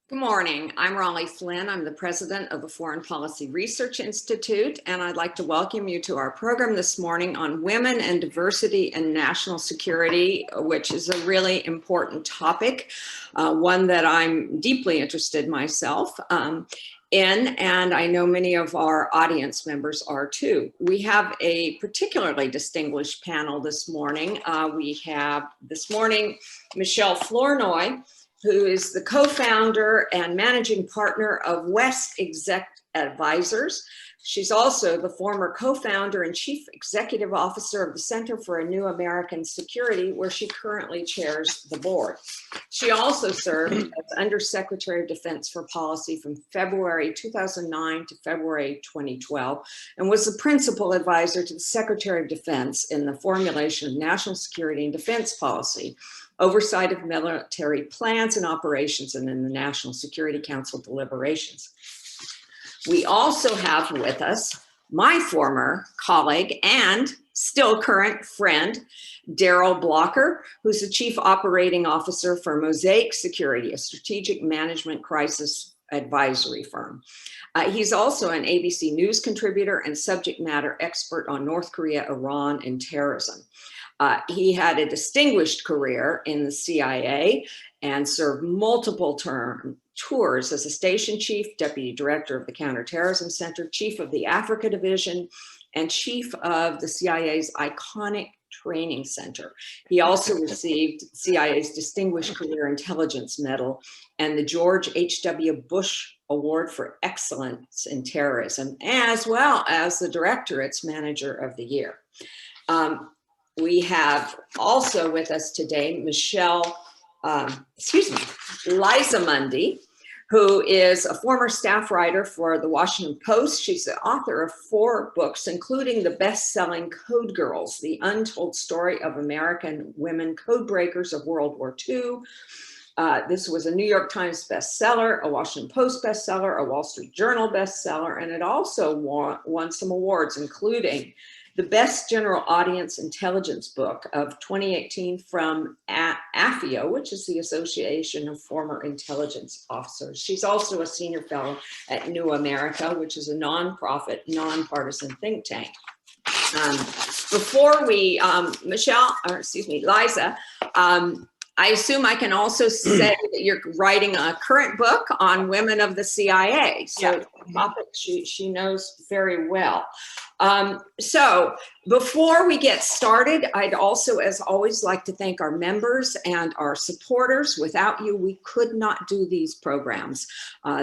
Good morning. I'm Raleigh Flynn. I'm the president of the Foreign Policy Research Institute, and I'd like to welcome you to our program this morning on women and diversity and national security, which is a really important topic, one that I'm deeply interested myself in, and I know many of our audience members are too. We have a particularly distinguished panel this morning. We have this morning Michèle Flournoy, who is the co-founder and managing partner of WestExec Advisors. She's also the former co-founder and chief executive officer of the Center for a New American Security, where she currently chairs the board. She also served as Undersecretary of Defense for Policy from February 2009 to February 2012, and was the principal advisor to the Secretary of Defense in the formulation of national security and defense policy, oversight of military plans and operations, and in the National Security Council deliberations. We also have with us my former colleague and still current friend, Darrell M, who's the Chief Operating Officer for MOSAIC Security, a strategic management crisis advisory firm. He's also an ABC News contributor and subject matter expert on North Korea, Iran, and terrorism. He had a distinguished career in the CIA and served multiple tours as a station chief, deputy director of the Counterterrorism Center, chief of the Africa Division, and chief of the CIA's iconic training center. He also received CIA's Distinguished Career Intelligence Medal and the George H.W. Bush Award for Excellence in Terrorism, as well as the Directorate's Manager of the Year. We have also with us today Liza Mundy, who is a former staff writer for the Washington Post. She's the author of 4 books, including the best-selling Code Girls, The Untold Story of American Women Codebreakers of World War II. This was a New York Times bestseller, a Washington Post bestseller, a Wall Street Journal bestseller, and it also won some awards, including the Best General Audience Intelligence Book of 2018 from AFIO, which is the Association of Former Intelligence Officers. She's also a senior fellow at New America, which is a nonprofit, nonpartisan think tank. Before we, Liza, I assume I can also say that you're writing a current book on women of the CIA. So yeah. The topic she knows very well. So before we get started, I'd also, as always, like to thank our members and our supporters. Without you, we could not do these programs.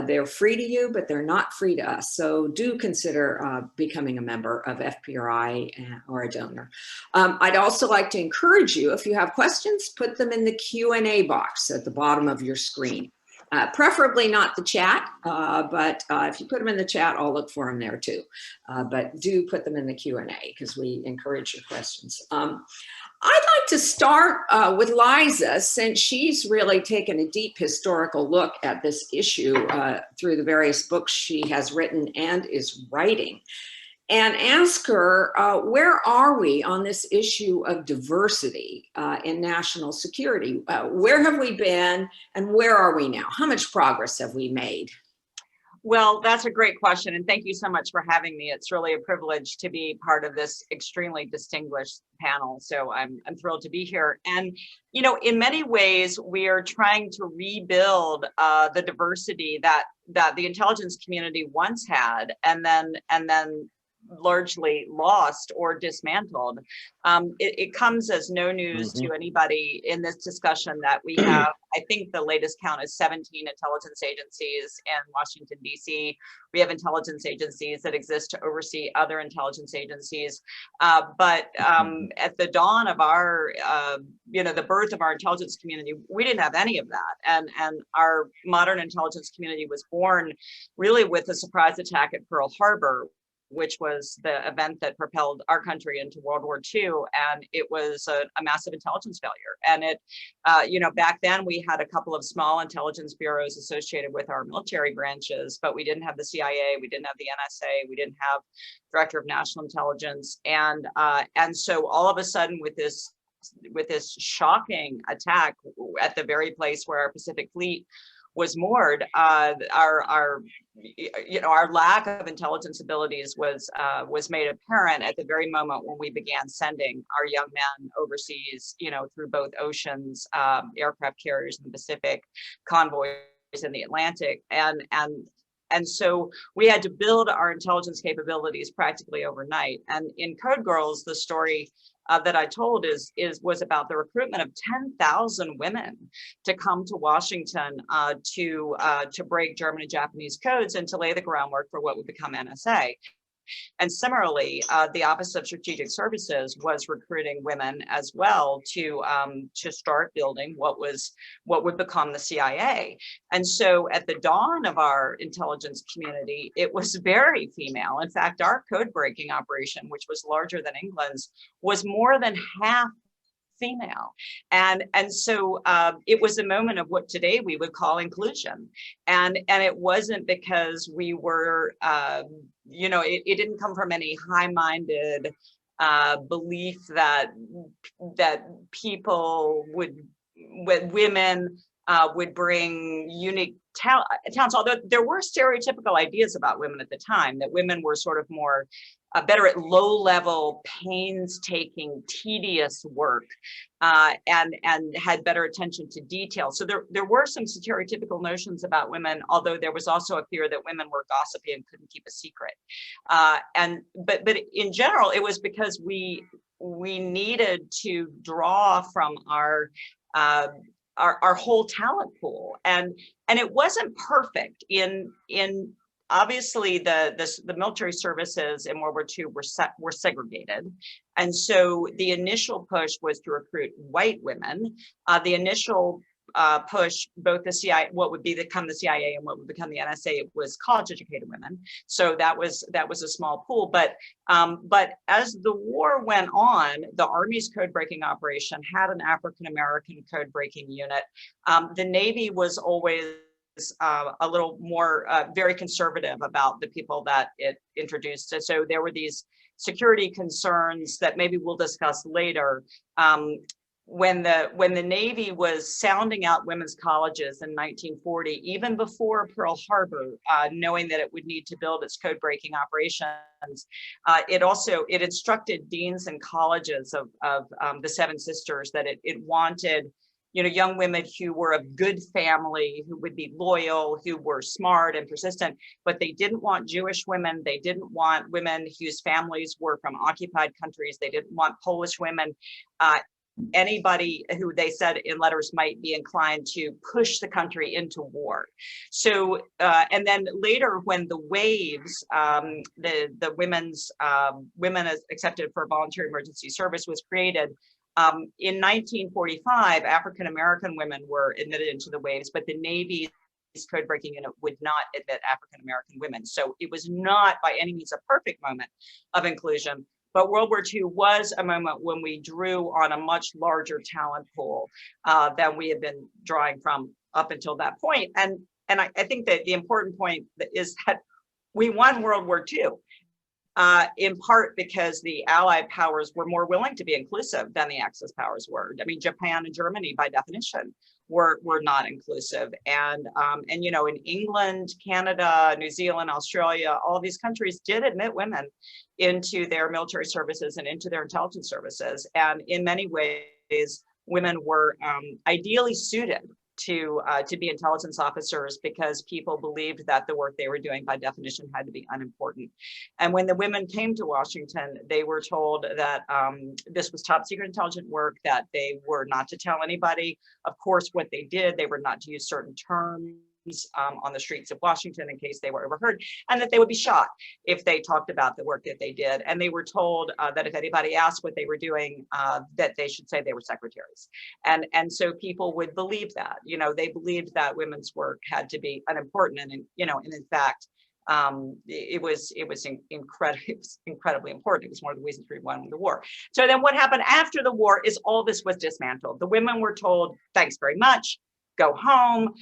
They're free to you, but they're not free to us. So do consider becoming a member of FPRI or a donor. I'd also like to encourage you, if you have questions, put them in the Q&A box at the bottom of your screen. Preferably not the chat, but if you put them in the chat, I'll look for them there too. But do put them in the Q&A because we encourage your questions. I'd like to start with Liza, since she's really taken a deep historical look at this issue through the various books she has written and is writing, and ask her, where are we on this issue of diversity in national security? Where have we been and where are we now? How much progress have we made? Well, that's a great question, and thank you so much for having me. It's really a privilege to be part of this extremely distinguished panel, so I'm thrilled to be here. And, you know, in many ways, we are trying to rebuild the diversity that the intelligence community once had, and then largely lost or dismantled. It comes as no news to anybody in this discussion that we have, I think the latest count is 17 intelligence agencies in Washington, D.C. We have intelligence agencies that exist to oversee other intelligence agencies. But at the dawn of our, the birth of our intelligence community, we didn't have any of that. And our modern intelligence community was born really with a surprise attack at Pearl Harbor, which was the event that propelled our country into World War II. And it was a massive intelligence failure. And it, back then we had a couple of small intelligence bureaus associated with our military branches, but we didn't have the CIA, we didn't have the NSA, we didn't have Director of National Intelligence. And so all of a sudden with this shocking attack at the very place where our Pacific Fleet moored, our lack of intelligence abilities was made apparent at the very moment when we began sending our young men overseas, through both oceans, aircraft carriers in the Pacific, convoys in the Atlantic, and so we had to build our intelligence capabilities practically overnight. And in Code Girls, the story that I told was about the recruitment of 10,000 women to come to Washington to break German and Japanese codes and to lay the groundwork for what would become NSA. And similarly, the Office of Strategic Services was recruiting women as well to start building what would become the CIA. And so at the dawn of our intelligence community, it was very female. In fact, our code breaking operation, which was larger than England's, was more than half female. And so it was a moment of what today we would call inclusion. And it wasn't because we were, it didn't come from any high-minded belief that women would bring unique talents, although there were stereotypical ideas about women at the time, that women were sort of more better at low-level, painstaking, tedious work, and had better attention to detail. So there were some stereotypical notions about women, although there was also a fear that women were gossipy and couldn't keep a secret. But in general, it was because we needed to draw from our whole talent pool, and it wasn't perfect in obviously, the military services in World War II were segregated. And so the initial push was to recruit white women. The initial push, both the CIA, what would become the CIA and what would become the NSA, was college-educated women. So that was a small pool. But as the war went on, the Army's code-breaking operation had an African-American code-breaking unit. The Navy was always a little more very conservative about the people that it introduced. So there were these security concerns that maybe we'll discuss later. When the Navy was sounding out women's colleges in 1940, even before Pearl Harbor, knowing that it would need to build its code-breaking operations, it instructed deans and colleges of the Seven Sisters that it wanted young women who were of good family, who would be loyal, who were smart and persistent, but they didn't want Jewish women. They didn't want women whose families were from occupied countries. They didn't want Polish women. Anybody who they said in letters might be inclined to push the country into war. So, and then later when the waves, the women as accepted for voluntary emergency service was created, in 1945, African-American women were admitted into the waves, but the Navy's code-breaking unit would not admit African-American women. So it was not by any means a perfect moment of inclusion, but World War II was a moment when we drew on a much larger talent pool than we had been drawing from up until that point. And I think that the important point is that we won World War II. In part because the Allied powers were more willing to be inclusive than the Axis powers were. I mean, Japan and Germany, by definition, were not inclusive. And in England, Canada, New Zealand, Australia, all these countries did admit women into their military services and into their intelligence services. And in many ways, women were ideally suited to be intelligence officers because people believed that the work they were doing by definition had to be unimportant. And when the women came to Washington, they were told that this was top secret intelligence work, that they were not to tell anybody. Of course, what they did, they were not to use certain terms on the streets of Washington in case they were overheard, and that they would be shot if they talked about the work that they did. And they were told that if anybody asked what they were doing, that they should say they were secretaries. And so people would believe that, they believed that women's work had to be unimportant. And in fact, it was incredibly important. It was one of the reasons we won the war. So then what happened after the war is all this was dismantled. The women were told, thanks very much, go home,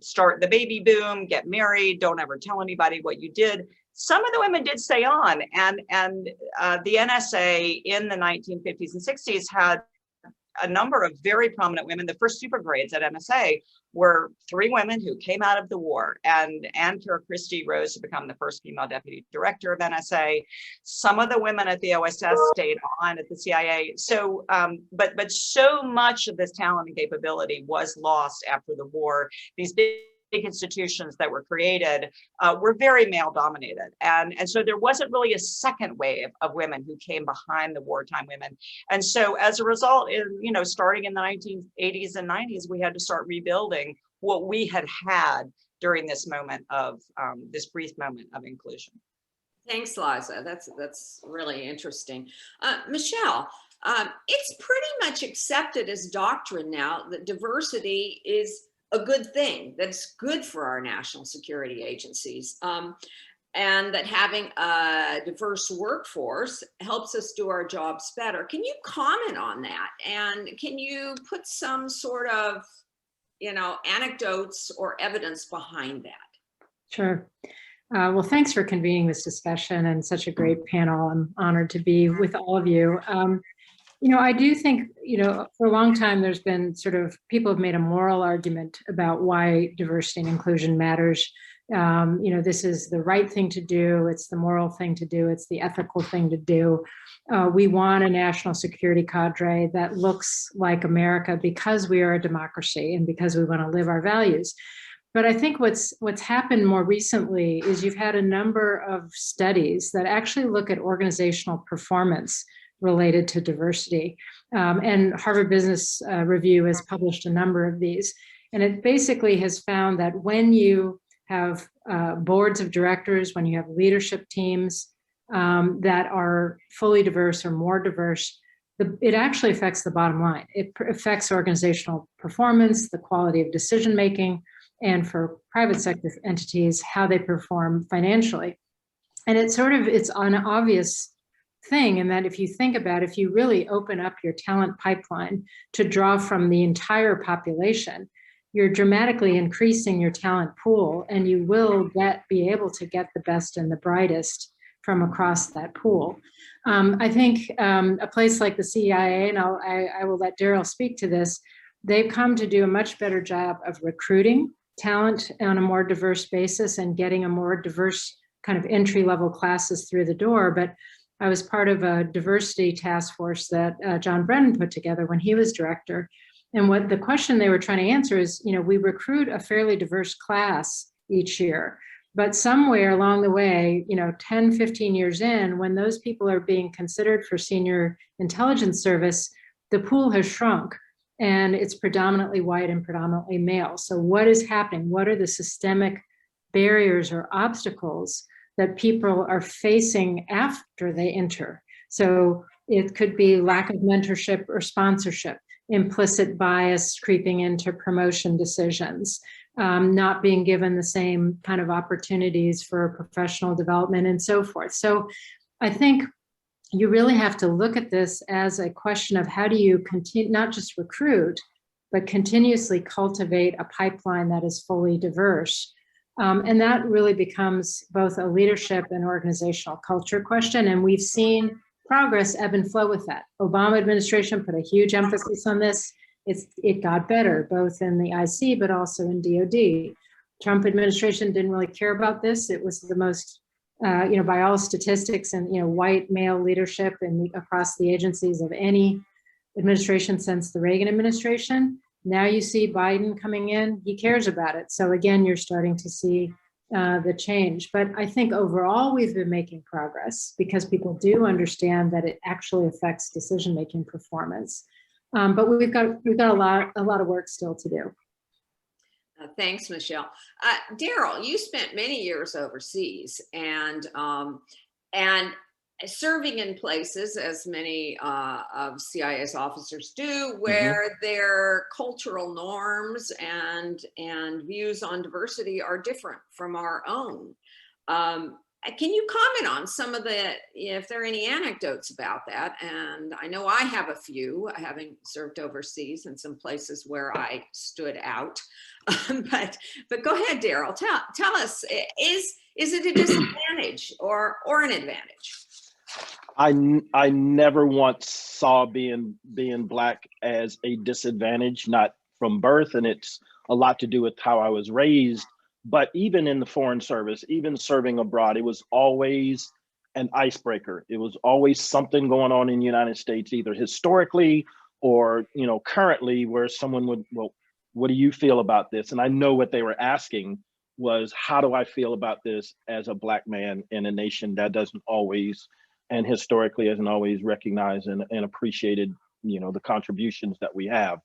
start the baby boom, get married, don't ever tell anybody what you did. Some of the women did stay on, and the NSA in the 1950s and 60s had a number of very prominent women. The first super grades at MSA were 3 women who came out of the war, and Ann Kerr Christie rose to become the first female deputy director of NSA. Some of the women at the OSS stayed on at the CIA. So, but so much of this talent and capability was lost after the war. These big institutions that were created were very male dominated. And so there wasn't really a second wave of women who came behind the wartime women. And so as a result, starting in the 1980s and 90s, we had to start rebuilding what we had during this moment of this brief moment of inclusion. Thanks, Liza. That's really interesting. Michèle, it's pretty much accepted as doctrine now that diversity is a good thing, that's good for our national security agencies, and that having a diverse workforce helps us do our jobs better. Can you comment on that? And can you put some sort of, anecdotes or evidence behind that? Sure. Well, thanks for convening this discussion and such a great panel. I'm honored to be with all of you. I do think, for a long time, there's been people have made a moral argument about why diversity and inclusion matters. This is the right thing to do. It's the moral thing to do. It's the ethical thing to do. We want a national security cadre that looks like America because we are a democracy and because we want to live our values. But I think what's happened more recently is you've had a number of studies that actually look at organizational performance related to diversity. And Harvard Business Review has published a number of these. And it basically has found that when you have boards of directors, when you have leadership teams that are fully diverse or more diverse, it actually affects the bottom line. It affects organizational performance, the quality of decision-making, and for private sector entities, how they perform financially. And it's an obvious thing in that if you think about, if you really open up your talent pipeline to draw from the entire population, you're dramatically increasing your talent pool, and you will be able to get the best and the brightest from across that pool. I think a place like the CIA, and I will let Darrell speak to this, they've come to do a much better job of recruiting talent on a more diverse basis and getting a more diverse kind of entry-level classes through the door. But I was part of a diversity task force that John Brennan put together when he was director. And what the question they were trying to answer is, we recruit a fairly diverse class each year, but somewhere along the way, 10, 15 years in, when those people are being considered for senior intelligence service, the pool has shrunk and it's predominantly white and predominantly male. So what is happening? What are the systemic barriers or obstacles that people are facing after they enter? So it could be lack of mentorship or sponsorship, implicit bias creeping into promotion decisions, not being given the same kind of opportunities for professional development and so forth. So I think you really have to look at this as a question of how do you continue, not just recruit, but continuously cultivate a pipeline that is fully diverse. And that really becomes both a leadership and organizational culture question. And we've seen progress ebb and flow with that. Obama administration put a huge emphasis on this. It got better, both in the IC, but also in DOD. Trump administration didn't really care about this. It was the most, by all statistics and, white male leadership across the agencies of any administration since the Reagan administration. Now you see Biden coming in, he cares about it. So again, you're starting to see the change. But I think overall we've been making progress because people do understand that it actually affects decision-making performance. But we've got a lot of work still to do. Thanks, Michèle. Darrell, you spent many years overseas and serving in places, as many of CIS officers do, where their cultural norms and views on diversity are different from our own. Can you comment on some of if there are any anecdotes about that? And I know I have a few, having served overseas in some places where I stood out. But go ahead, Darrell. Tell us, is it a disadvantage or an advantage? I never once saw being Black as a disadvantage, not from birth, and it's a lot to do with how I was raised. But even in the foreign service, even serving abroad, it was always an icebreaker. It was always something going on in the United States, either historically or currently, where someone would, well, what do you feel about this? And I know what they were asking was, how do I feel about this as a Black man in a nation that doesn't always, and historically hasn't always recognized and appreciated, the contributions that we have.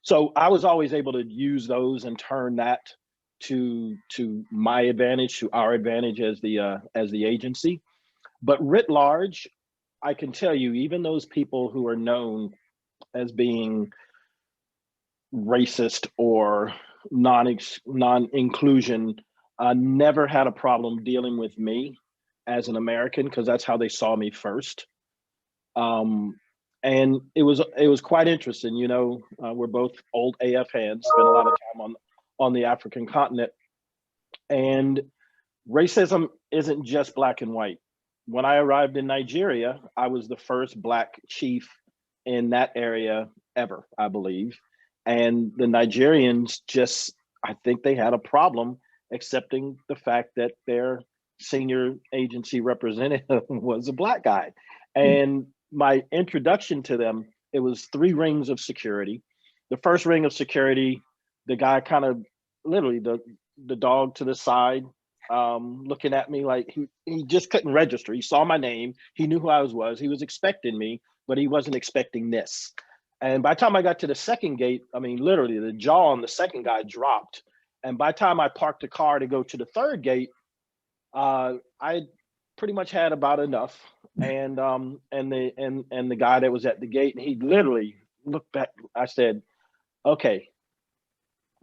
So I was always able to use those and turn that to my advantage, to our advantage as the agency. But writ large, I can tell you, even those people who are known as being racist or non-inclusion never had a problem dealing with me as an American, because that's how they saw me first. And it was quite interesting. We're both old AF hands, spent a lot of time on the African continent, and racism isn't just black and white. When I arrived in Nigeria, I was the first Black chief in that area ever, I believe. And the Nigerians I think they had a problem accepting the fact that their senior agency representative was a Black guy. And my introduction to them, it was 3 rings of security. The first ring of security, the guy kind of literally the dog to the side, looking at me like he just couldn't register. He saw my name, he knew who I was, he was expecting me, but he wasn't expecting this. And by the time I got to the second gate, I mean, literally the jaw on the second guy dropped. And by the time I parked the car to go to the third gate, I pretty much had about enough. And the guy that was at the gate, and he literally looked back. I said, okay,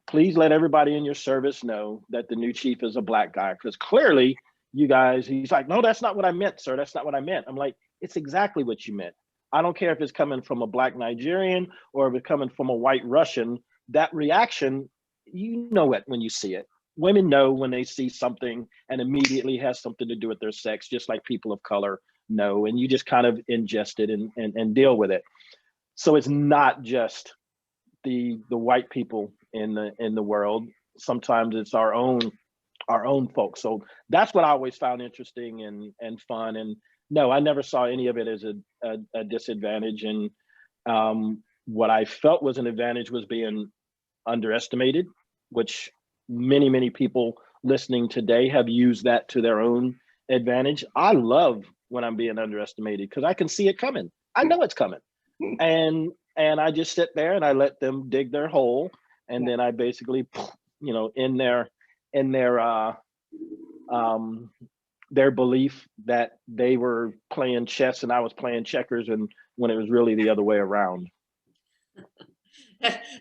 please let everybody in your service know that the new chief is a Black guy, because clearly you guys, he's like, no, that's not what I meant, sir. That's not what I meant. I'm like, it's exactly what you meant. I don't care if it's coming from a Black Nigerian or if it's coming from a white Russian. That reaction, you know it when you see it. Women know when they see something and immediately has something to do with their sex, just like people of color know, and you just kind of ingest it and deal with it. So it's not just the white people in the world. Sometimes it's our own folks. So that's what I always found interesting and fun. And no, I never saw any of it as a disadvantage. And what I felt was an advantage was being underestimated, which many people listening today have used that to their own advantage. I love when I'm being underestimated because I can see it coming. I know it's coming. And I just sit there and I let them dig their hole. And then I basically, in their belief that they were playing chess and I was playing checkers, and when it was really the other way around.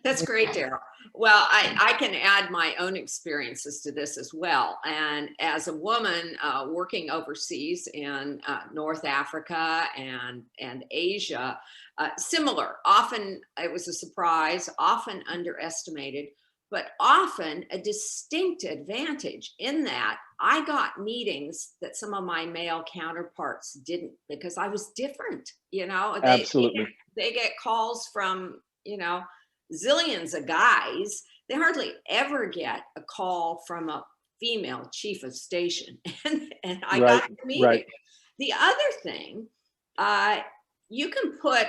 That's great, Darrell. Well, I can add my own experiences to this as well. And as a woman working overseas in North Africa and Asia, similar, often it was a surprise, often underestimated, but often a distinct advantage in that I got meetings that some of my male counterparts didn't, because I was different, Absolutely. They get calls from, zillions of guys. They hardly ever get a call from a female chief of station. and I got the meeting. Right. The other thing, you can put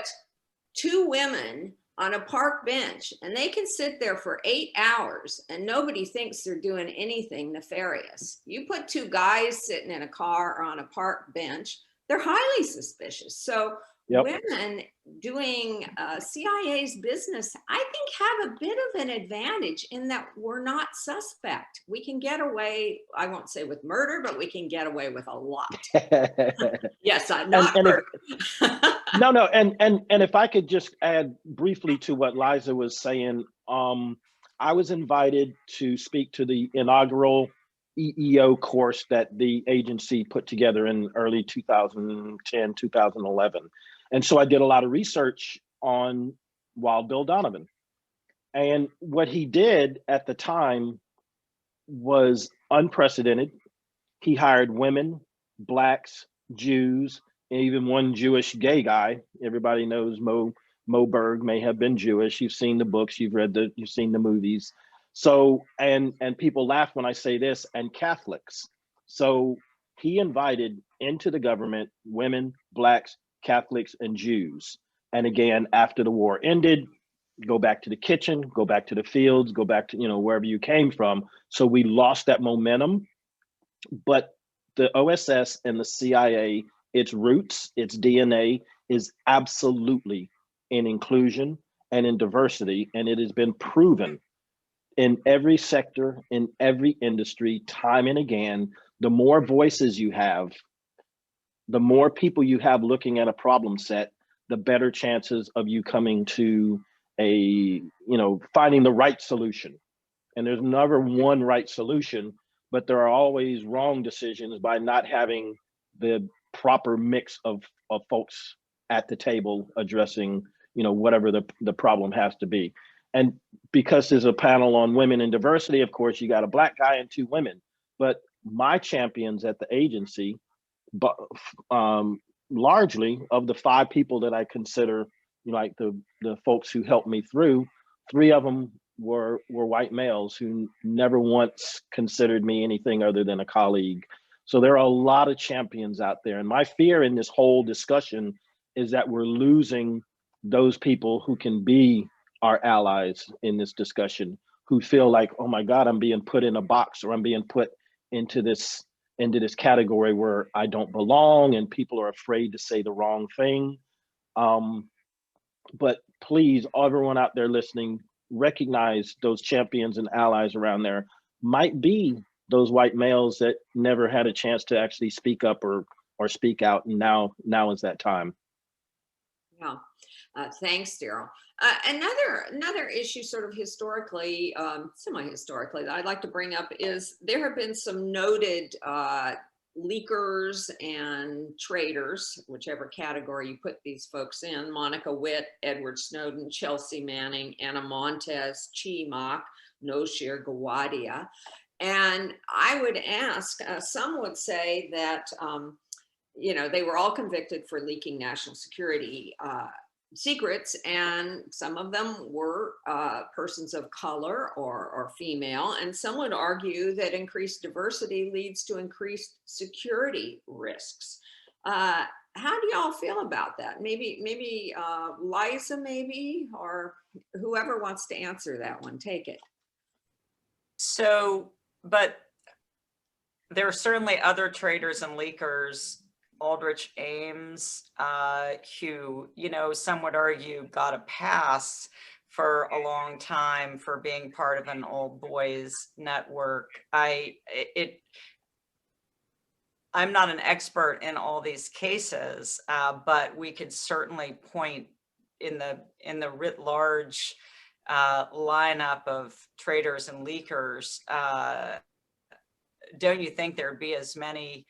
2 women on a park bench and they can sit there for 8 hours and nobody thinks they're doing anything nefarious. You put 2 guys sitting in a car or on a park bench, they're highly suspicious. So women doing CIA's business, I think, have a bit of an advantage in that we're not suspect. We can get away, I won't say with murder, but we can get away with a lot. Yes, I'm not murder. No. And if I could just add briefly to what Liza was saying, I was invited to speak to the inaugural EEO course that the agency put together in early 2010, 2011. And so I did a lot of research on Wild Bill Donovan. And what he did at the time was unprecedented. He hired women, Blacks, Jews, even one Jewish gay guy. Everybody knows Mo Berg may have been Jewish. You've seen the books, you've seen the movies. So, and people laugh when I say this, and Catholics. So he invited into the government women, Blacks, Catholics, and Jews. And again, after the war ended, go back to the kitchen, go back to the fields, go back to, wherever you came from. So we lost that momentum. But the OSS and the CIA, its roots, its DNA is absolutely in inclusion and in diversity. And it has been proven in every sector, in every industry, time and again. The more voices you have, the more people you have looking at a problem set, the better chances of you coming to finding the right solution. And there's never one right solution, but there are always wrong decisions by not having the proper mix of folks at the table addressing, whatever the problem has to be. And because there's a panel on women and diversity, of course, you got a Black guy and 2 women. But my champions at the agency, but largely of the 5 people that I consider, like the folks who helped me through, 3 of them were white males who never once considered me anything other than a colleague. So there are a lot of champions out there. And my fear in this whole discussion is that we're losing those people who can be our allies in this discussion, who feel like, oh my God, I'm being put in a box, or I'm being put into this category where I don't belong, and people are afraid to say the wrong thing. But please, everyone out there listening, recognize those champions and allies around there might be those white males that never had a chance to actually speak up or speak out, and now is that time. Yeah, thanks, Darrell. Another issue, sort of historically, semi-historically, that I'd like to bring up is there have been some noted leakers and traitors, whichever category you put these folks in: Monica Witt, Edward Snowden, Chelsea Manning, Anna Montes, Chi Mak, Noshir Gawadia. And I would ask, some would say that, they were all convicted for leaking national security secrets, and some of them were persons of color or female, and some would argue that increased diversity leads to increased security risks. How do y'all feel about that? Maybe Liza, or whoever wants to answer that one, take it. So, but there are certainly other traitors and leakers. Aldrich Ames, who, some would argue got a pass for a long time for being part of an old boys network. I'm not an expert in all these cases, but we could certainly point in the writ large lineup of traitors and leakers. Don't you think there'd be as many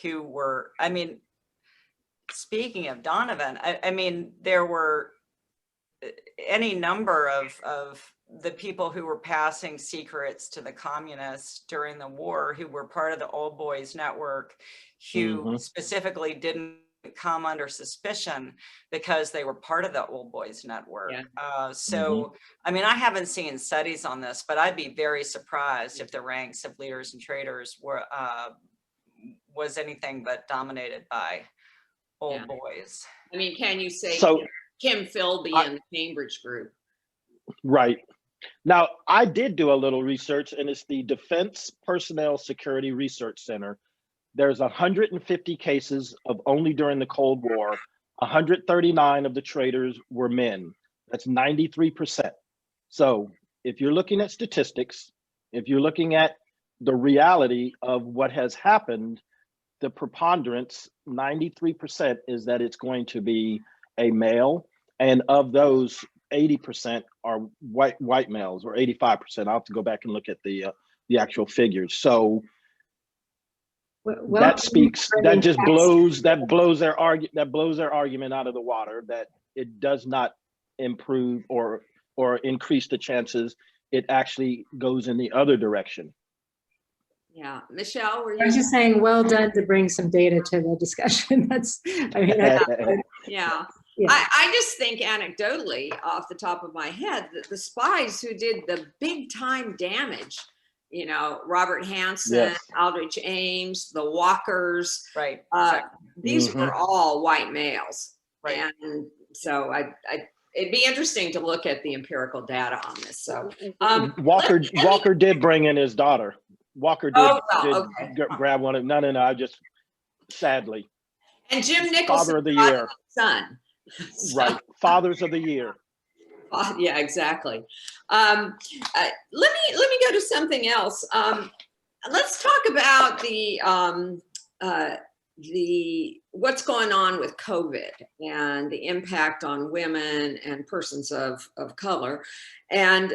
who were, speaking of Donovan, there were any number of the people who were passing secrets to the communists during the war, who were part of the old boys network, who specifically didn't come under suspicion because they were part of the old boys network. Yeah. I haven't seen studies on this, but I'd be very surprised if the ranks of leaders and traitors was anything but dominated by old boys. Can you say so, Kim Philby and the Cambridge group? Right. Now, I did do a little research, and it's the Defense Personnel Security Research Center. There's 150 cases of only during the Cold War. 139 of the traitors were men. That's 93%. So if you're looking at statistics, if you're looking at the reality of what has happened, the preponderance, 93%, is that it's going to be a male. And of those, 80% are white males, or 85%. I'll have to go back and look at the actual figures. So that just blows their argument out of the water, that it does not improve or increase the chances. It actually goes in the other direction. Yeah, Michelle, were I was you? just saying, well done to bring some data to the discussion. That's, I mean, Yeah. yeah. I just think anecdotally off the top of my head that the spies who did the big time damage, you know, Robert Hansen, Yes. Aldrich Ames, the Walkers, Right. Exactly. these were all white males. Right. And so it'd be interesting to look at the empirical data on this. So Walker did bring in his daughter. Walker did, Oh, well, okay. grab one of, no, I just, sadly. And Jim Nicholson, Father of the year. son. So, Right, fathers of the year. yeah, exactly. Let me go to something else. Let's talk about the what's going on with COVID and the impact on women and persons of color. And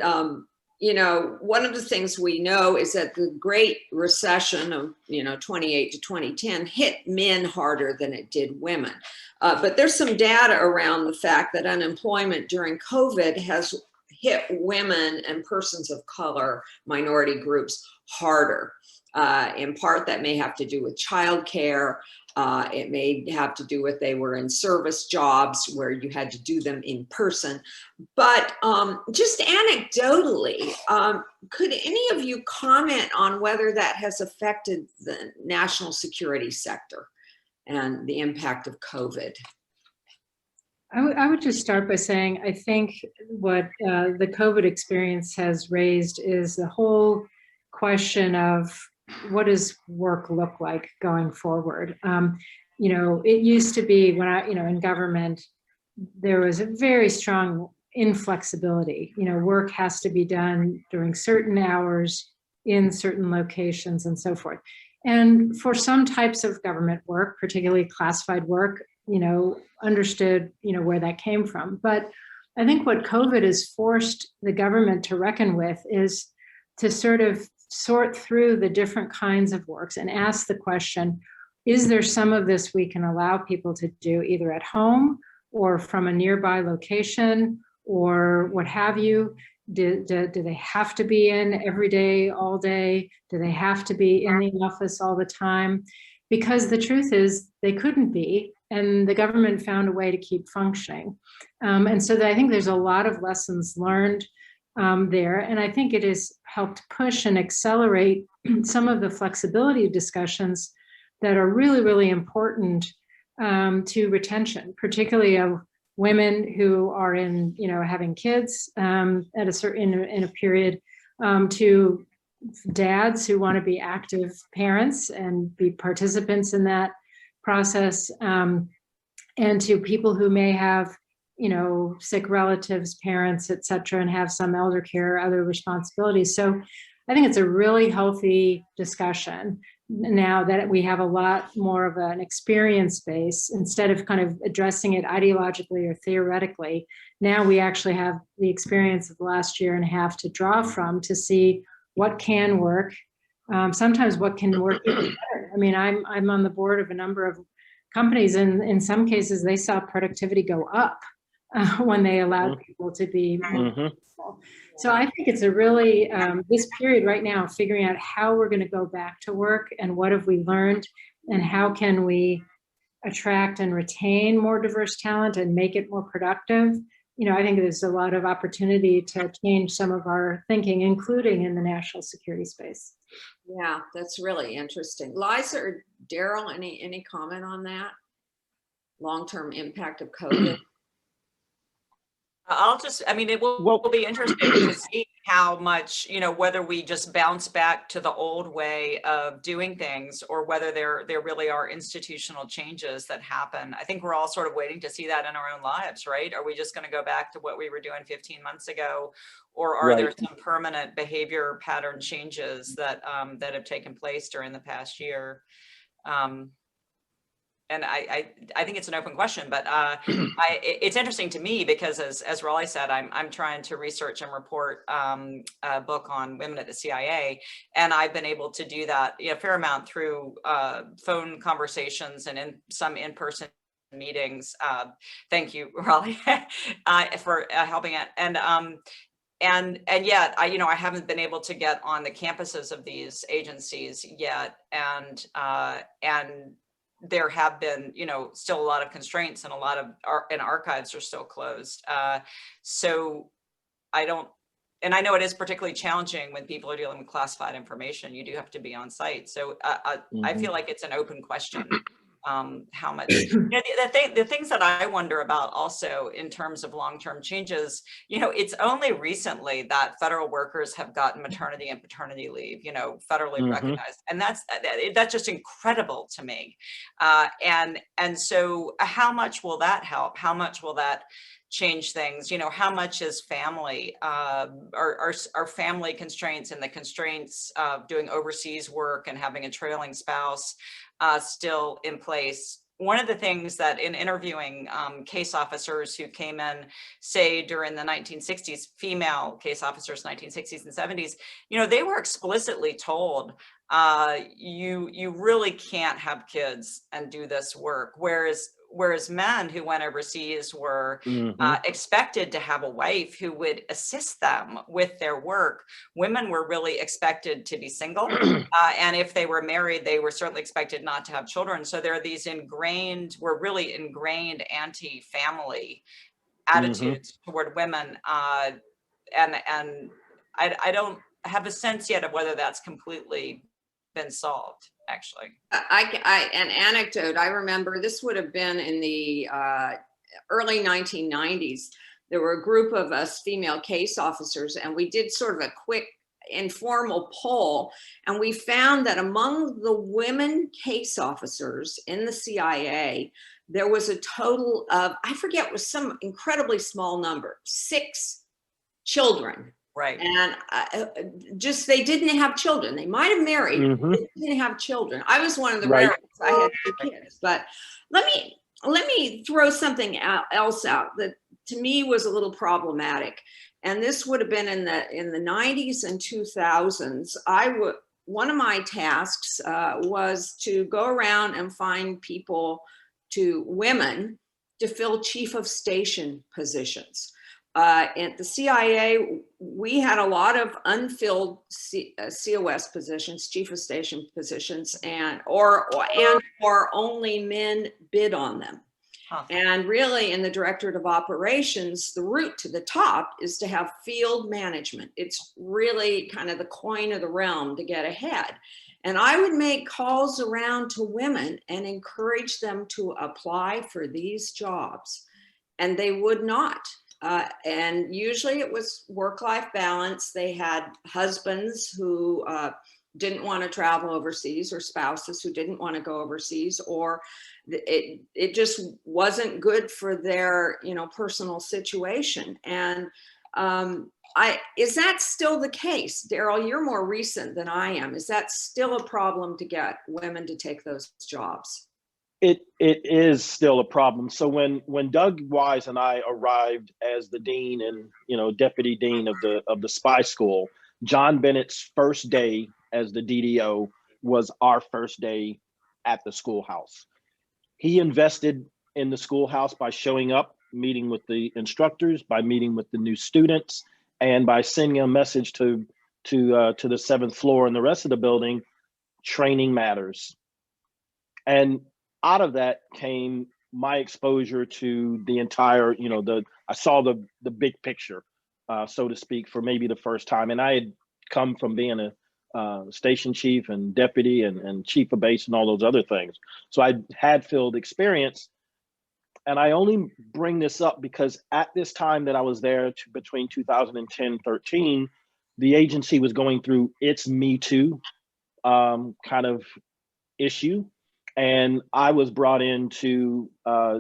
you know, one of the things we know is that the Great Recession of, you know, 28 to 2010 hit men harder than it did women. But there's some data around the fact that unemployment during COVID has hit women and persons of color, minority groups, harder. In part, that may have to do with childcare. It may have to do with they were in service jobs where you had to do them in person. But just anecdotally, could any of you comment on whether that has affected the national security sector and the impact of COVID? I would just start by saying, I think what the COVID experience has raised is the whole question of what does work look like going forward? You know, it used to be when in government, there was a very strong inflexibility. You know, work has to be done during certain hours in certain locations and so forth. And for some types of government work, particularly classified work, you know, understood, you know, where that came from. But I think what COVID has forced the government to reckon with is to sort of sort through the different kinds of works and ask the question, is there some of this we can allow people to do either at home or from a nearby location or what have you? Do they have to be in every day, all day? Do they have to be in the office all the time? Because the truth is they couldn't be, and the government found a way to keep functioning. And so I think there's a lot of lessons learned there. And I think it has helped push and accelerate some of the flexibility discussions that are really, really important to retention, particularly of women who are in, you know, having kids at a certain, in a period, to dads who want to be active parents and be participants in that process, and to people who may have, you know, sick relatives, parents, et cetera, and have some elder care, other responsibilities. So I think it's a really healthy discussion now that we have a lot more of an experience base instead of kind of addressing it ideologically or theoretically. Now we actually have the experience of the last year and a half to draw from to see what can work. Sometimes what can work even better. I mean, I'm on the board of a number of companies, and in some cases they saw productivity go up when they allowed people to be more flexible. So I think it's a really, this period right now, figuring out how we're going to go back to work and what have we learned and how can we attract and retain more diverse talent and make it more productive. You know, I think there's a lot of opportunity to change some of our thinking, including in the national security space. Yeah, that's really interesting. Liza or Darrell, any comment on that? Long-term impact of COVID? I mean, it will be interesting to see how much, you know, whether we just bounce back to the old way of doing things or whether there really are institutional changes that happen. I think we're all sort of waiting to see that in our own lives, right? Are we just going to go back to what we were doing 15 months ago? Or are there some permanent behavior pattern changes that that have taken place during the past year? And I think it's an open question, but it's interesting to me because as Raleigh said, I'm trying to research and report a book on women at the CIA, and I've been able to do that a fair amount through phone conversations and some in-person meetings. Thank you, Raleigh, for helping it. And and yet I haven't been able to get on the campuses of these agencies yet, and there have been, still a lot of constraints, and a lot of archives are still closed. So I don't, and I know it is particularly challenging when people are dealing with classified information. You do have to be on site. So I feel like it's an open question. How much, the things that I wonder about also in terms of long-term changes, it's only recently that federal workers have gotten maternity and paternity leave, federally recognized. And that's just incredible to me. And so how much will that help? How much will that change things? How much is family, our family constraints and the constraints of doing overseas work and having a trailing spouse still in place? One of the things that in interviewing case officers who came in, say during the 1960s, female case officers, 1960s and 70s, they were explicitly told, you really can't have kids and do this work. Whereas men who went overseas were expected to have a wife who would assist them with their work. Women were really expected to be single. And if they were married, they were certainly expected not to have children. So there are these really ingrained anti-family attitudes toward women. And I don't have a sense yet of whether that's completely been solved, actually. An anecdote, I remember this would have been in the early 1990s. There were a group of us female case officers, and we did sort of a quick informal poll, and we found that among the women case officers in the CIA, there was a total of, I forget, it was some incredibly small number, 6 children. Right. And they didn't have children. They might have married, but they didn't have children. I was one of the rare ones. I had 2 kids. But let me throw something else out that to me was a little problematic. And this would have been in the 90s and 2000s. One of my tasks was to go around and find women to fill chief of station positions. At the CIA, we had a lot of unfilled COS positions, chief of station positions, or only men bid on them. And really, in the Directorate of Operations, the route to the top is to have field management. It's really kind of the coin of the realm to get ahead. And I would make calls around to women and encourage them to apply for these jobs, and they would not. And usually it was work-life balance. They had husbands who didn't want to travel overseas, or spouses who didn't want to go overseas, or it just wasn't good for their personal situation. And is that still the case? Darrell, you're more recent than I am. Is that still a problem to get women to take those jobs? It is still a problem. So when Doug Wise and I arrived as the dean and deputy dean of the spy school, John Bennett's first day as the DDO was our first day at the schoolhouse. He invested in the schoolhouse by showing up, meeting with the instructors, by meeting with the new students, and by sending a message to the 7th floor and the rest of the building: training matters. And out of that came my exposure to the entire, I saw the big picture, so to speak, for maybe the first time. And I had come from being a station chief and deputy and chief of base and all those other things. So I had field experience. And I only bring this up because at this time that I was there, between 2010 13, the agency was going through its Me Too kind of issue. And I was brought into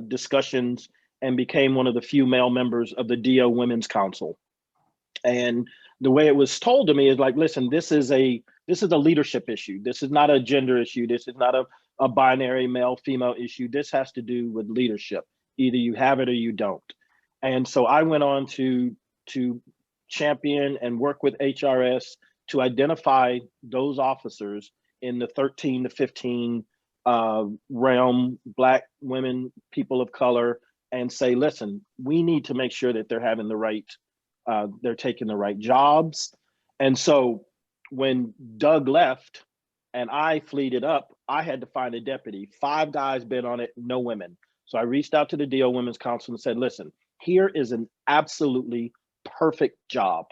discussions and became one of the few male members of the DO Women's Council. And the way it was told to me is like, listen, this is a leadership issue. This is not a gender issue. This is not a binary male female issue. This has to do with leadership. Either you have it or you don't. And so I went on to champion and work with HRS to identify those officers in the 13 to 15 realm, Black women, people of color, and say, listen, we need to make sure that they're having the right they're taking the right jobs. And so when Doug left and I fleeted up, I had to find a deputy. 5 guys bid on it, no women. So I reached out to the DO Women's Council and said, listen, here is an absolutely perfect job.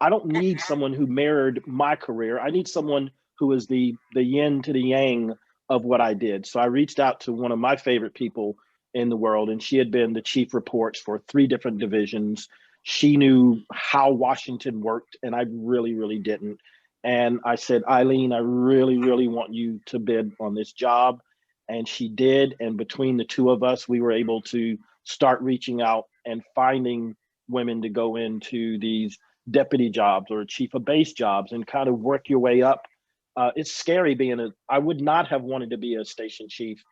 I don't need someone who mirrored my career. I need someone who is the yin to the yang of what I did. So I reached out to one of my favorite people in the world, and she had been the chief reports for 3 different divisions. She knew how Washington worked, and I really, really didn't. And I said, Eileen, I really, really want you to bid on this job. And she did. And between the 2 of us, we were able to start reaching out and finding women to go into these deputy jobs or chief of base jobs and kind of work your way up. It's scary being I would not have wanted to be a station chief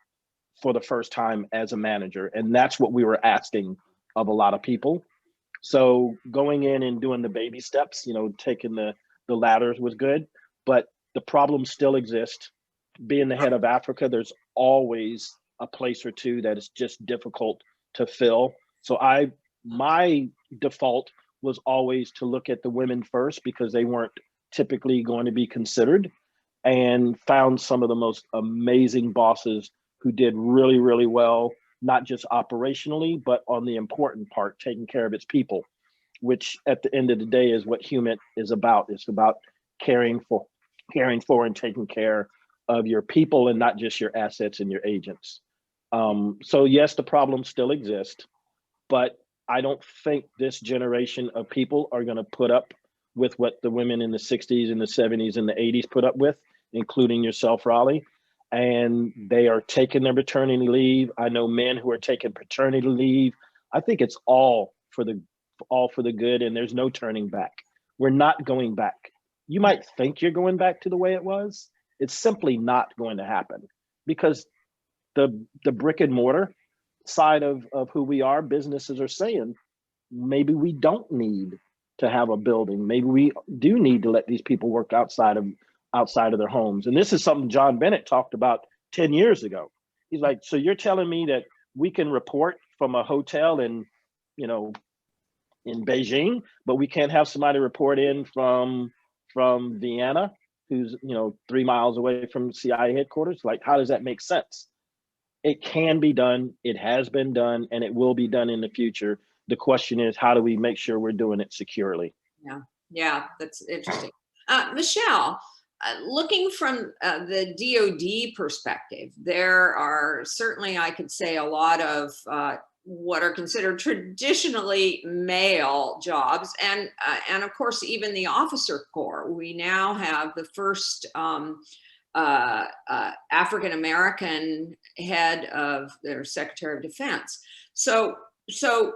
for the first time as a manager. And that's what we were asking of a lot of people. So going in and doing the baby steps, taking the ladders was good, but the problems still exist. Being the head of Africa, there's always a place or 2 that is just difficult to fill. So my default was always to look at the women first because they weren't typically going to be considered, and found some of the most amazing bosses who did really, really well, not just operationally, but on the important part, taking care of its people, which at the end of the day is what human is about. It's about caring for and taking care of your people and not just your assets and your agents. So yes, the problems still exist, but I don't think this generation of people are going to put up with what the women in the 60s and the 70s and the 80s put up with, including yourself, Raleigh. And they are taking their maternity leave. I know men who are taking paternity leave. I think it's all for the good, and there's no turning back. We're not going back. You might think you're going back to the way it was. It's simply not going to happen, because the brick and mortar side of who we are, businesses are saying, maybe we don't need to have a building. Maybe we do need to let these people work outside of their homes. And this is something John Bennett talked about 10 years ago. He's like, so you're telling me that we can report from a hotel in Beijing, but we can't have somebody report in from Vienna, who's 3 miles away from CIA headquarters? Like, how does that make sense? It can be done. It has been done, and it will be done in the future. The question is, how do we make sure we're doing it securely? Yeah, that's interesting. Michèle, looking from the DoD perspective, there are certainly, I could say, a lot of what are considered traditionally male jobs, and of course, even the officer corps. We now have the first African American head of their Secretary of Defense. So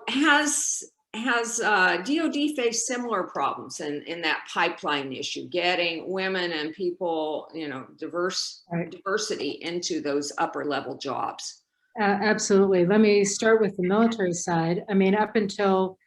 has DoD faced similar problems in that pipeline issue, getting women and people, diversity into those upper level jobs? Absolutely. Let me start with the military side. I mean, up until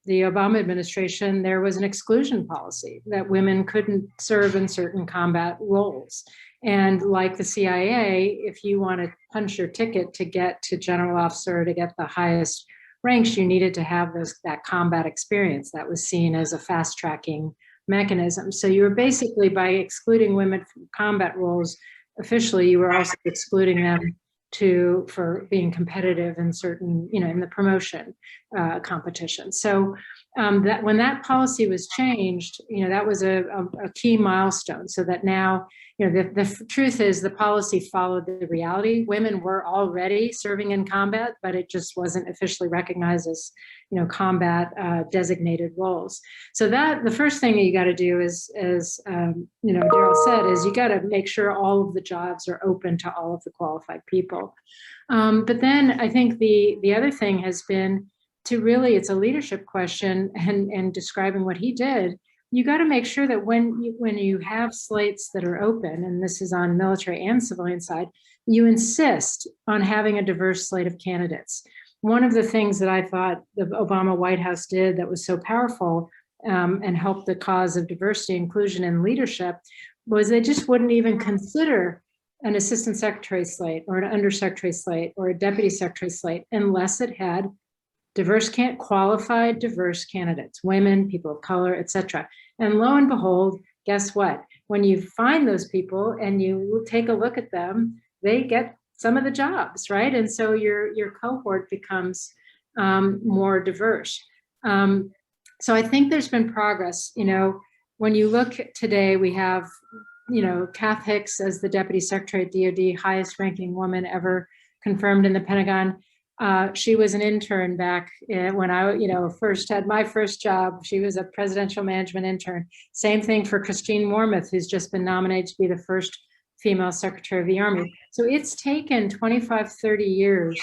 the Obama administration, there was an exclusion policy that women couldn't serve in certain combat roles. And like the CIA, if you want to punch your ticket to get to general officer, to get the highest ranks, you needed to have that combat experience. That was seen as a fast tracking mechanism. So you were basically, by excluding women from combat roles, officially, you were also excluding them for being competitive in certain, in the promotion competition. So that when that policy was changed, that was a key milestone, so that now, the truth is the policy followed the reality. Women were already serving in combat, but it just wasn't officially recognized as, combat designated roles. So that the first thing you got to do is, as Darrell said, is you got to make sure all of the jobs are open to all of the qualified people. But then I think the other thing has been to really, it's a leadership question, and describing what he did. You got to make sure that when you have slates that are open, and this is on military and civilian side, you insist on having a diverse slate of candidates. One of the things that I thought the Obama White House did that was so powerful and helped the cause of diversity, inclusion, and leadership was they just wouldn't even consider an assistant secretary slate or an undersecretary slate or a deputy secretary slate unless it had qualified, diverse candidates, women, people of color, etc. And lo and behold, guess what? When you find those people and you take a look at them, they get some of the jobs, right? And so your cohort becomes more diverse. So I think there's been progress. You know, when you look today, we have, you know, Kath Hicks as the Deputy Secretary at DoD, highest ranking woman ever confirmed in the Pentagon. She was an intern back when I, you know, first had my first job. She was a presidential management intern. Same thing for Christine Wormuth, who's just been nominated to be the first female Secretary of the Army. So it's taken 25, 30 years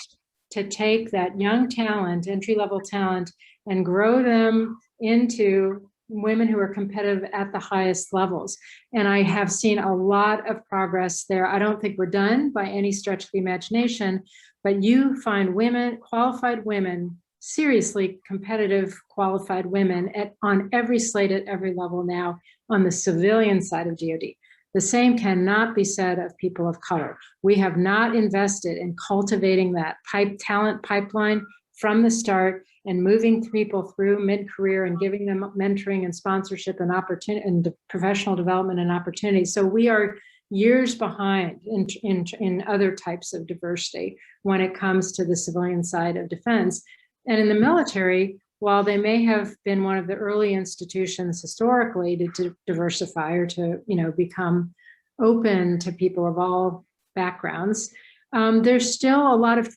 to take that young talent, entry-level talent, and grow them into women who are competitive at the highest levels. And I have seen a lot of progress there. I don't think we're done by any stretch of the imagination, but you find women, qualified women, seriously competitive, qualified women on every slate at every level now on the civilian side of DoD. The same cannot be said of people of color. We have not invested in cultivating that talent pipeline from the start and moving people through mid-career and giving them mentoring and sponsorship and opportunity and professional development and opportunity. So we are years behind in other types of diversity when it comes to the civilian side of defense. And in the military, while they may have been one of the early institutions historically to diversify or to, you know, become open to people of all backgrounds, there's still a lot of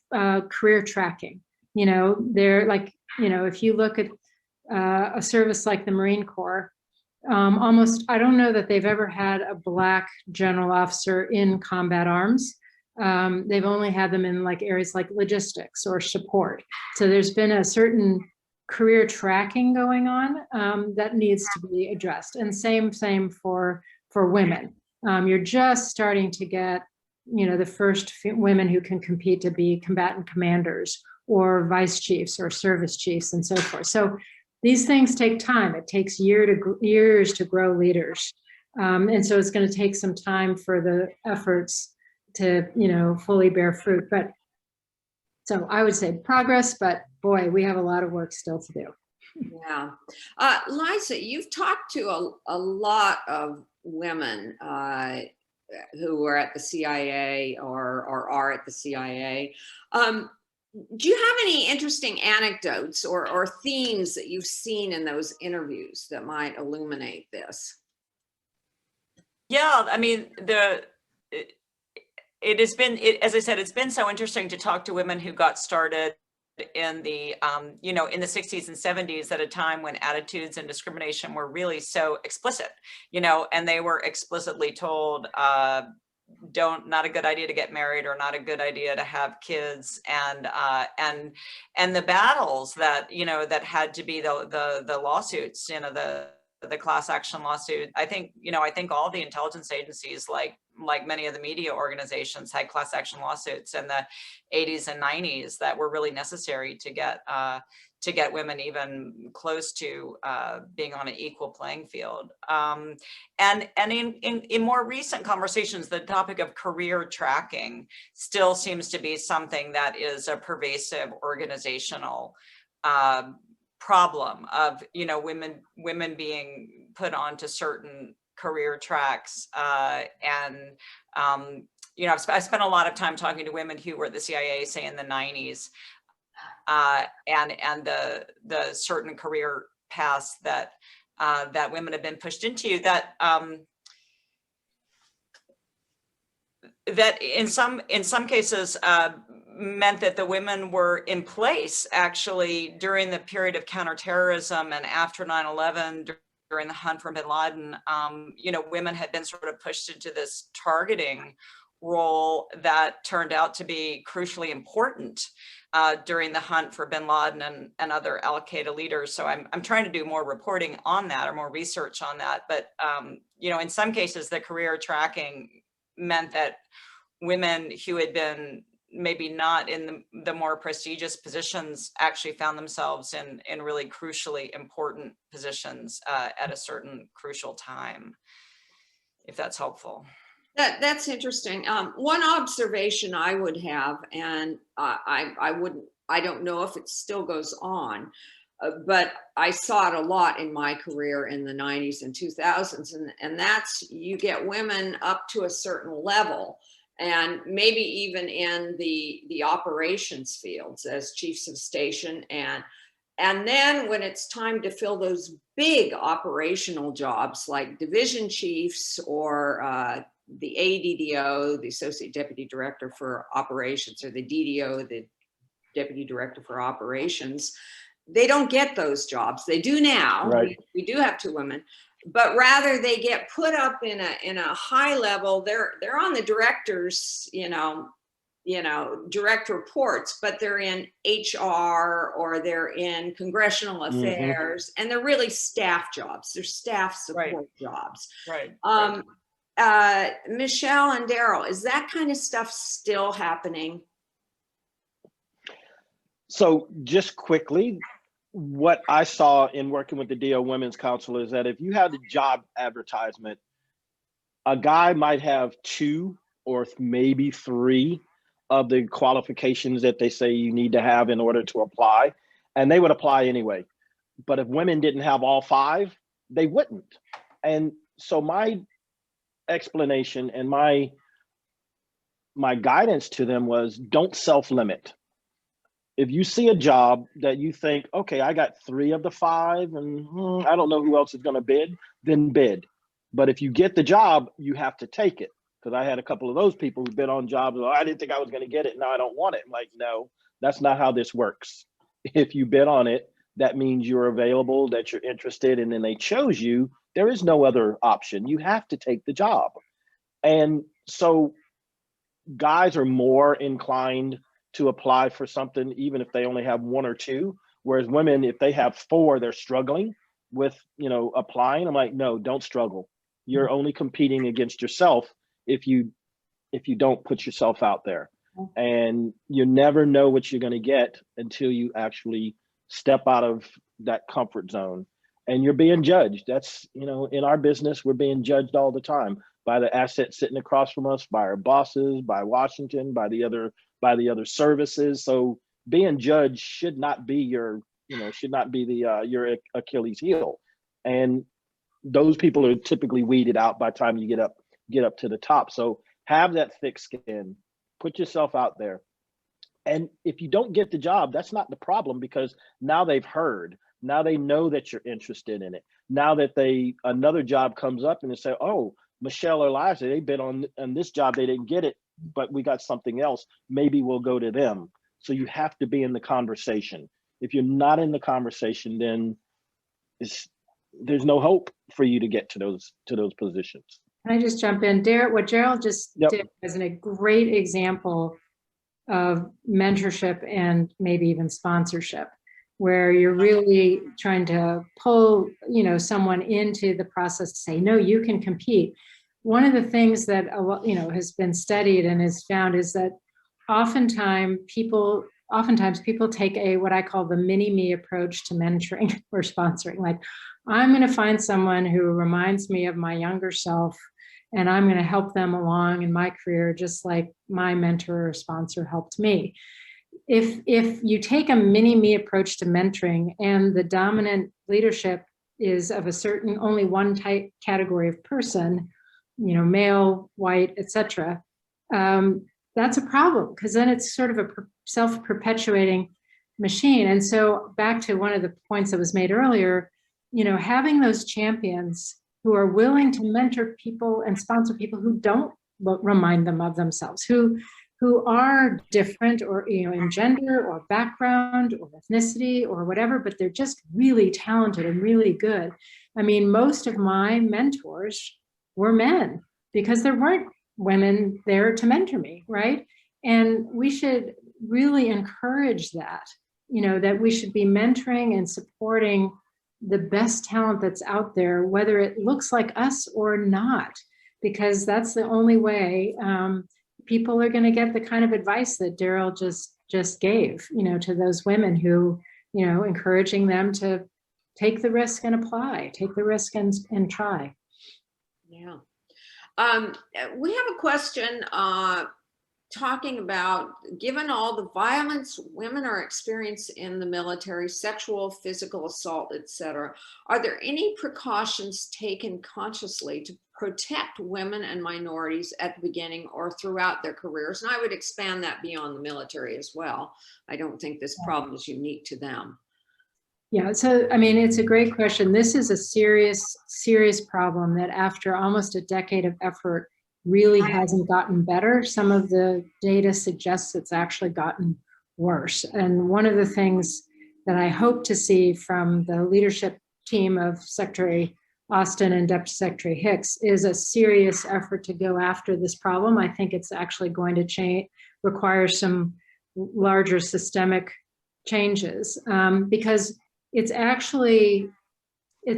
career tracking. You know, they're like, you know, if you look at a service like the Marine Corps, almost, I don't know that they've ever had a Black general officer in combat arms. They've only had them in like areas like logistics or support. So there's been a certain career tracking going on that needs to be addressed. And same for women. You're just starting to get, you know, the first women who can compete to be combatant commanders or vice chiefs or service chiefs and so forth. So these things take time. It takes years to grow leaders. And so it's going to take some time for the efforts to, you know, fully bear fruit. But so I would say progress, but boy, we have a lot of work still to do. Yeah. Liza, you've talked to a lot of women who are at the CIA or are at the CIA. Do you have any interesting anecdotes or themes that you've seen in those interviews that might illuminate this? Yeah, I mean, it has been, as I said, it's been so interesting to talk to women who got started in the, you know, in the 60s and 70s at a time when attitudes and discrimination were really so explicit, you know, and they were explicitly told, not a good idea to get married or not a good idea to have kids, and the battles that, you know, that had to be the lawsuits, you know, the class action lawsuit. I think all the intelligence agencies, like many of the media organizations, had class action lawsuits in the 80s and 90s that were really necessary to get women even close to being on an equal playing field. And in more recent conversations, the topic of career tracking still seems to be something that is a pervasive organizational problem of, you know, women being put onto certain career tracks. You know, I've spent a lot of time talking to women who were at the CIA, say in the 90s, and the certain career paths that that women have been pushed into, that that in some cases meant that the women were in place actually during the period of counterterrorism and after 9/11, during the hunt for bin Laden. You know, women had been sort of pushed into this targeting role that turned out to be crucially important during the hunt for bin Laden and other al-Qaeda leaders. So I'm trying to do more reporting on that, or more research on that. But you know, in some cases, the career tracking meant that women who had been maybe not in the more prestigious positions actually found themselves in really crucially important positions at a certain crucial time, if that's helpful. That's interesting. One observation I would have, and I wouldn't I don't know if it still goes on, but I saw it a lot in my career in the 90s and 2000s. And that's, you get women up to a certain level, and maybe even in the operations fields as chiefs of station. And then when it's time to fill those big operational jobs like division chiefs or the ADDO, the Associate Deputy Director for Operations, or the DDO, the Deputy Director for Operations, they don't get those jobs. They do now. Right. We do have 2 women, but rather they get put up in a high level. They're on the directors, direct reports, but they're in HR or they're in congressional affairs, and they're really staff jobs. They're staff support jobs. Right. Michèle and Darrell, is that kind of stuff still happening? So just quickly, what I saw in working with the DO Women's Council is that if you have the job advertisement, a guy might have 2 or maybe 3 of the qualifications that they say you need to have in order to apply, and they would apply anyway. But if women didn't have all 5, they wouldn't. And so my explanation and my guidance to them was, don't self-limit. If you see a job that you think, okay, I got 3 of the 5 and I don't know who else is going to bid, then bid. But if you get the job, you have to take it. Because I had a couple of those people who bid on jobs. Oh, I didn't think I was going to get it. Now I don't want it. I'm like, no, that's not how this works. If you bid on it, that means you're available, that you're interested, and then they chose you. There is no other option. You have to take the job. And so guys are more inclined to apply for something, even if they only have 1 or 2. Whereas women, if they have 4, they're struggling with, applying. I'm like, no, don't struggle. You're only competing against yourself if you don't put yourself out there. And you never know what you're going to get until you actually step out of that comfort zone. And you're being judged. That's, in our business, we're being judged all the time by the asset sitting across from us, by our bosses, by Washington, by the other services. So being judged should not be your Achilles heel. And those people are typically weeded out by the time you get up to the top. So have that thick skin, put yourself out there. And if you don't get the job, that's not the problem, because now they've heard, now they know that you're interested in it. Now that another job comes up and they say, oh, Michèle or Liza, they bid on this job, they didn't get it, but we got something else. Maybe we'll go to them. So you have to be in the conversation. If you're not in the conversation, then there's no hope for you to get to those positions. Can I just jump in? What Gerald just did was a great example of mentorship and maybe even sponsorship, where you're really trying to pull, someone into the process to say, no, you can compete. One of the things that, has been studied and is found is that oftentimes people take what I call the mini-me approach to mentoring or sponsoring. Like, I'm going to find someone who reminds me of my younger self, and I'm going to help them along in my career, just like my mentor or sponsor helped me. If you take a mini-me approach to mentoring, and the dominant leadership is of a certain, only one type category of person, male, white, etc., that's a problem, because then it's sort of a self-perpetuating machine. And so back to one of the points that was made earlier, having those champions who are willing to mentor people and sponsor people who don't remind them of themselves, who are different, or in gender or background or ethnicity or whatever, but they're just really talented and really good. I mean, most of my mentors were men, because there weren't women there to mentor me, right? And we should really encourage that, that we should be mentoring and supporting the best talent that's out there, whether it looks like us or not, because that's the only way people are going to get the kind of advice that Darrell just gave, to those women who, encouraging them to take the risk and apply, take the risk and try. Yeah. We have a question talking about, given all the violence women are experiencing in the military, sexual, physical assault, etc., are there any precautions taken consciously to protect women and minorities at the beginning or throughout their careers? And I would expand that beyond the military as well. I don't think this problem is unique to them. Yeah, so I mean, it's a great question. This is a serious, serious problem that after almost a decade of effort really hasn't gotten better. Some of the data suggests it's actually gotten worse. And one of the things that I hope to see from the leadership team of Secretary Austin and Deputy Secretary Hicks is a serious effort to go after this problem. I think it's actually going to require some larger systemic changes because it's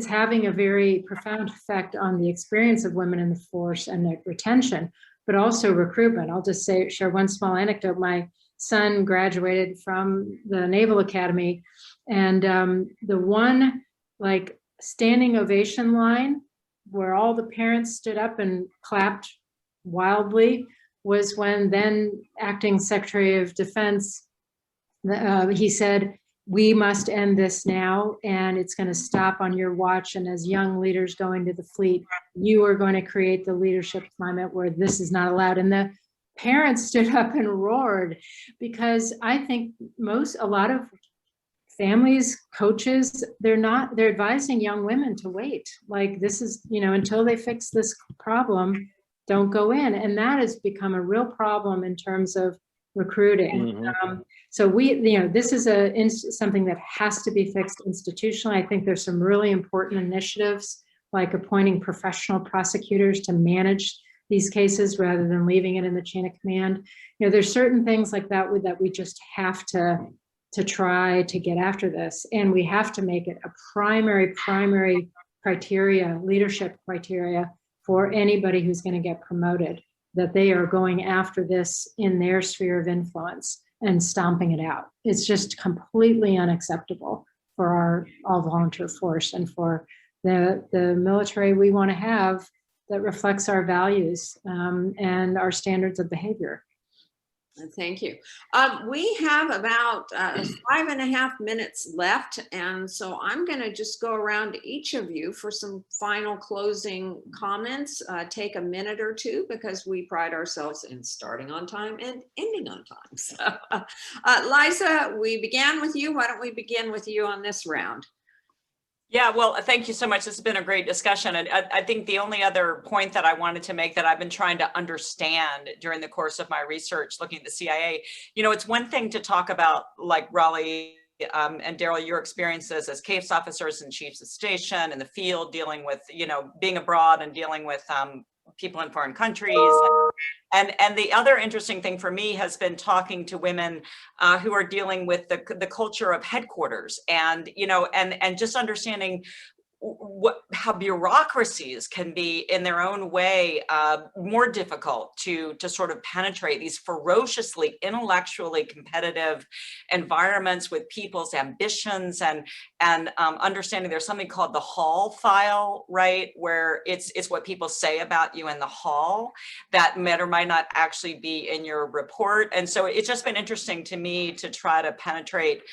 having a very profound effect on the experience of women in the force and their retention, but also recruitment. I'll just share one small anecdote. My son graduated from the Naval Academy, and the one like standing ovation line where all the parents stood up and clapped wildly was when then Acting Secretary of Defense, he said, "We must end this now, and it's going to stop on your watch. And as young leaders going to the fleet, you are going to create the leadership climate where this is not allowed." And the parents stood up and roared, because I think a lot of families, coaches, they're advising young women to wait. Like, this is, until they fix this problem, don't go in. And that has become a real problem in terms of recruiting. So this is something that has to be fixed institutionally. I think there's some really important initiatives, like appointing professional prosecutors to manage these cases rather than leaving it in the chain of command. There's certain things like that that we just have to try to get after this. And we have to make it a primary criteria, leadership criteria for anybody who's going to get promoted, that they are going after this in their sphere of influence and stomping it out. It's just completely unacceptable for our all-volunteer force and for the military we want to have that reflects our values and our standards of behavior. Thank you. We have about 5.5 minutes left, and so I'm going to just go around to each of you for some final closing comments. Take a minute or two, because we pride ourselves in starting on time and ending on time. So, Liza, we began with you. Why don't we begin with you on this round? Yeah, well, thank you so much. This has been a great discussion. And I think the only other point that I wanted to make that I've been trying to understand during the course of my research looking at the CIA, it's one thing to talk about, like Raleigh and Darrell, your experiences as CAFES officers and chiefs of station in the field, dealing with, being abroad and dealing with people in foreign countries. And the other interesting thing for me has been talking to women who are dealing with the culture of headquarters, and and just understanding how bureaucracies can be in their own way more difficult to sort of penetrate these ferociously intellectually competitive environments with people's ambitions and understanding there's something called the hall file, right, where it's what people say about you in the hall that might or might not actually be in your report. And so it's just been interesting to me to try to penetrate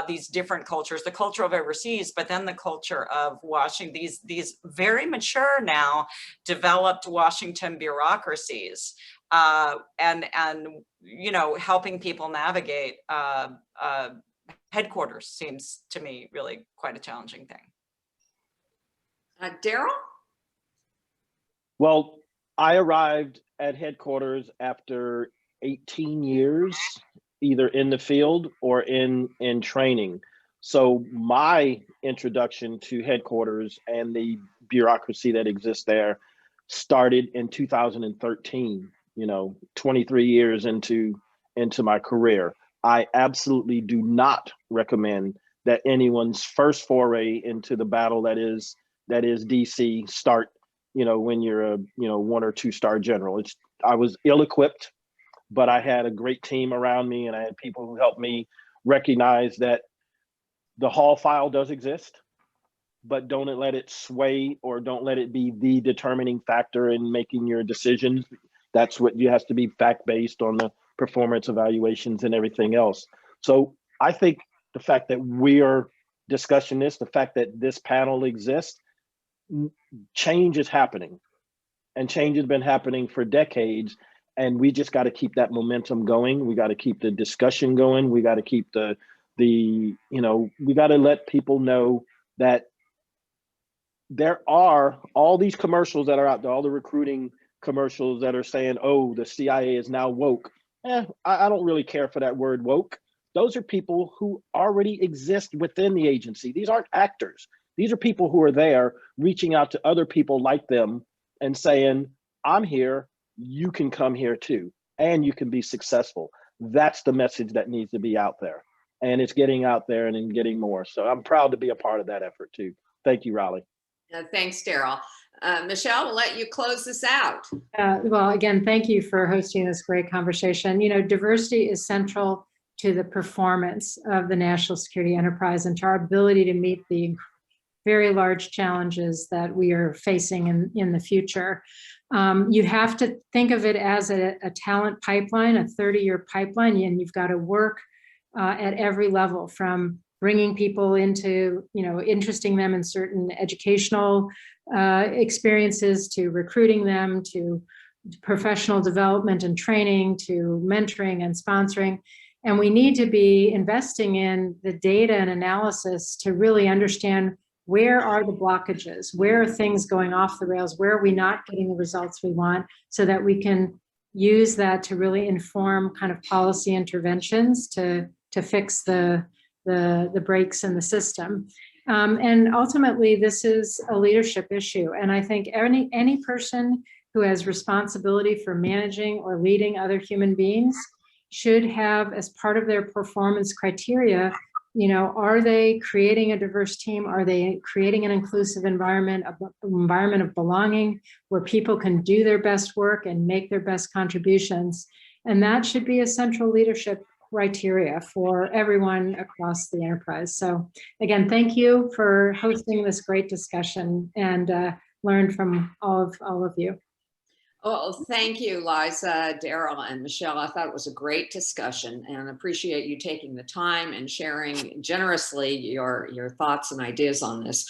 these different cultures, the culture of overseas, but then the culture of Washington, these very mature now developed Washington bureaucracies, and helping people navigate headquarters seems to me really quite a challenging thing. Darrell? Well, I arrived at headquarters after 18 years, either in the field or in training. So my introduction to headquarters and the bureaucracy that exists there started in 2013, 23 years into my career. I absolutely do not recommend that anyone's first foray into the battle that is DC start, when you're a, 1 or 2 star general. I was ill-equipped, but I had a great team around me, and I had people who helped me recognize that the hall file does exist, but don't let it sway or don't let it be the determining factor in making your decisions. That's what you has to be fact-based on the performance evaluations and everything else. So I think the fact that we are discussing this, the fact that this panel exists, change is happening, and change has been happening for decades. And we just got to keep that momentum going. We got to keep the discussion going. We got to keep we got to let people know that there are all these commercials that are out there, all the recruiting commercials that are saying, oh, the CIA is now woke. I don't really care for that word woke. Those are people who already exist within the agency. These aren't actors. These are people who are there reaching out to other people like them and saying, I'm here, you can come here too, and you can be successful. That's the message that needs to be out there. And it's getting out there and getting more. So I'm proud to be a part of that effort too. Thank you, Raleigh. Thanks, Darrell. Michèle, we'll let you close this out. Well, again, thank you for hosting this great conversation. Diversity is central to the performance of the national security enterprise and to our ability to meet the very large challenges that we are facing in the future. You have to think of it as a talent pipeline, a 30-year pipeline, and you've got to work at every level, from bringing people into, interesting them in certain educational experiences, to recruiting them, to professional development and training, to mentoring and sponsoring. And we need to be investing in the data and analysis to really understand where are the blockages, where are things going off the rails, where are we not getting the results we want, so that we can use that to really inform kind of policy interventions to fix the breaks in the system. And ultimately, this is a leadership issue. And I think any person who has responsibility for managing or leading other human beings should have, as part of their performance criteria, are they creating a diverse team? Are they creating an inclusive environment, an environment of belonging where people can do their best work and make their best contributions? And that should be a central leadership criteria for everyone across the enterprise. So again, thank you for hosting this great discussion, and learned from all of you. Well, thank you, Liza, Darrell, and Michèle. I thought it was a great discussion, and appreciate you taking the time and sharing generously your thoughts and ideas on this.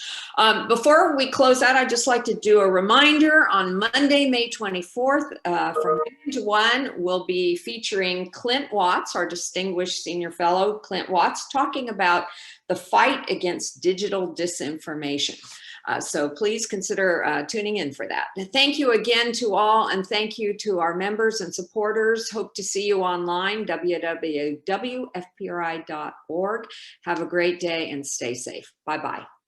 Before we close out, I'd just like to do a reminder. On Monday, May 24th, from 9 to 1, we'll be featuring Clint Watts, our distinguished senior fellow, Clint Watts, talking about the fight against digital disinformation. So please consider tuning in for that. Thank you again to all, and thank you to our members and supporters. Hope to see you online, www.fpri.org. Have a great day and stay safe. Bye-bye.